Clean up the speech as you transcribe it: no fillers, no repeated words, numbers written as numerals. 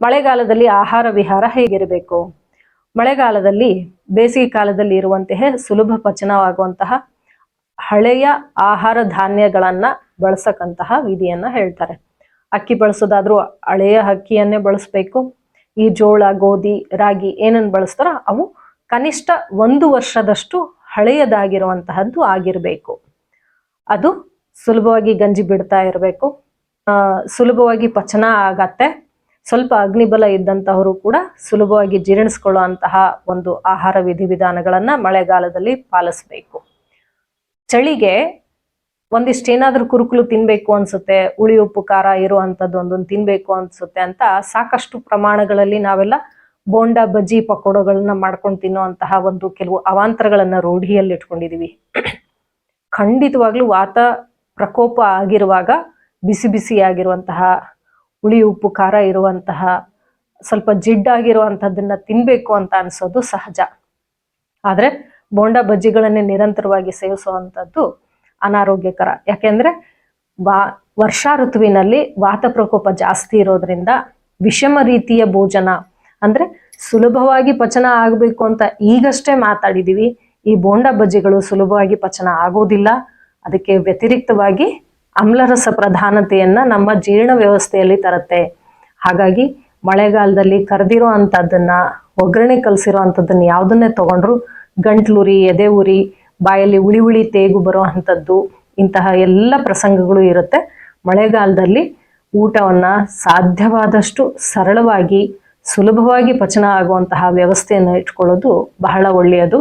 ಮಳೆಗಾಲದಲ್ಲಿ ಆಹಾರ ವಿಹಾರ ಹೇಗಿರಬೇಕು? ಮಳೆಗಾಲದಲ್ಲಿ ಬೇಸಿಗೆ ಕಾಲದಲ್ಲಿ ಇರುವಂತಹ ಸುಲಭ ಪಚನವಾಗುವಂತಹ ಹಳೆಯ ಆಹಾರ ಧಾನ್ಯಗಳನ್ನ ಬಳಸಕ್ಕಂತಹ ವಿಧಿಯನ್ನ ಹೇಳ್ತಾರೆ. ಅಕ್ಕಿ ಬಳಸೋದಾದ್ರೂ ಹಳೆಯ ಅಕ್ಕಿಯನ್ನೇ ಬಳಸಬೇಕು. ಈ ಜೋಳ, ಗೋಧಿ, ರಾಗಿ ಏನನ್ನು ಬಳಸ್ತಾರೋ ಅವು ಕನಿಷ್ಠ 1 ವರ್ಷದಷ್ಟು ಹಳೆಯದಾಗಿರುವಂತಹದ್ದು ಆಗಿರಬೇಕು. ಅದು ಸುಲಭವಾಗಿ ಗಂಜಿ ಬಿಡ್ತಾ ಇರಬೇಕು. ಸುಲಭವಾಗಿ ಪಚನ ಆಗತ್ತೆ. ಸ್ವಲ್ಪ ಅಗ್ನಿಬಲ ಇದ್ದಂತಹವರು ಕೂಡ ಸುಲಭವಾಗಿ ಜೀರ್ಣಿಸ್ಕೊಳ್ಳುವಂತಹ ಒಂದು ಆಹಾರ ವಿಧಿವಿಧಾನಗಳನ್ನ ಮಳೆಗಾಲದಲ್ಲಿ ಪಾಲಿಸಬೇಕು. ಚಳಿಗೆ ಒಂದಿಷ್ಟು ಏನಾದ್ರೂ ಕುರುಕುಲು ತಿನ್ಬೇಕು ಅನ್ಸುತ್ತೆ, ಹುಳಿ ಉಪ್ಪು ಖಾರ ಇರುವಂತದ್ದು ಒಂದೊಂದು ತಿನ್ಬೇಕು ಅನ್ಸುತ್ತೆ ಅಂತ ಸಾಕಷ್ಟು ಪ್ರಮಾಣಗಳಲ್ಲಿ ನಾವೆಲ್ಲ ಬೋಂಡ, ಬಜ್ಜಿ, ಪಕೋಡಗಳನ್ನ ಮಾಡ್ಕೊಂಡು ತಿನ್ನುವಂತಹ ಒಂದು ಕೆಲವು ಅವಾಂತರಗಳನ್ನ ರೂಢಿಯಲ್ಲಿ ಇಟ್ಕೊಂಡಿದೀವಿ. ಖಂಡಿತವಾಗ್ಲೂ ವಾತ ಪ್ರಕೋಪ ಆಗಿರುವಾಗ ಬಿಸಿ ಬಿಸಿಯಾಗಿರುವಂತಹ ಹುಳಿ ಉಪ್ಪು ಖಾರ ಇರುವಂತಹ ಸ್ವಲ್ಪ ಜಿಡ್ಡಾಗಿರುವಂತಹದ್ದನ್ನ ತಿನ್ಬೇಕು ಅಂತ ಅನ್ಸೋದು ಸಹಜ. ಆದ್ರೆ ಬೋಂಡ, ಬಜ್ಜಿಗಳನ್ನೇ ನಿರಂತರವಾಗಿ ಸೇವಿಸುವಂಥದ್ದು ಅನಾರೋಗ್ಯಕರ. ಯಾಕೆಂದ್ರೆ ವರ್ಷಾ ಋತುವಿನಲ್ಲಿ ವಾತ ಪ್ರಕೋಪ ಜಾಸ್ತಿ ಇರೋದ್ರಿಂದ ವಿಷಮ ರೀತಿಯ ಭೋಜನ ಅಂದ್ರೆ ಸುಲಭವಾಗಿ ಪಚನ ಆಗಬೇಕು ಅಂತ ಈಗಷ್ಟೇ ಮಾತಾಡಿದೀವಿ. ಈ ಬೋಂಡ, ಬಜ್ಜಿಗಳು ಸುಲಭವಾಗಿ ಪಚನ ಆಗೋದಿಲ್ಲ. ಅದಕ್ಕೆ ವ್ಯತಿರಿಕ್ತವಾಗಿ ಆಮ್ಲರಸ ಪ್ರಧಾನತೆಯನ್ನ ನಮ್ಮ ಜೀರ್ಣ ವ್ಯವಸ್ಥೆಯಲ್ಲಿ ತರುತ್ತೆ. ಹಾಗಾಗಿ ಮಳೆಗಾಲದಲ್ಲಿ ಕರೆದಿರೋ ಅಂಥದ್ದನ್ನ, ಒಗ್ಗರಣೆ ಕಲಸಿರೋ ಅಂಥದ್ದನ್ನ ಯಾವುದನ್ನೇ ತಗೊಂಡ್ರು ಗಂಟ್ಲುರಿ, ಎದೆ ಉರಿ, ಬಾಯಲ್ಲಿ ಹುಳಿ ಹುಳಿ ತೇಗು ಬರೋ ಅಂಥದ್ದು, ಇಂತಹ ಎಲ್ಲ ಪ್ರಸಂಗಗಳು ಇರುತ್ತೆ. ಮಳೆಗಾಲದಲ್ಲಿ ಊಟವನ್ನ ಸಾಧ್ಯವಾದಷ್ಟು ಸರಳವಾಗಿ ಸುಲಭವಾಗಿ ಪಚನ ಆಗುವಂತಹ ವ್ಯವಸ್ಥೆಯನ್ನು ಇಟ್ಕೊಳ್ಳೋದು ಬಹಳ ಒಳ್ಳೆಯದು.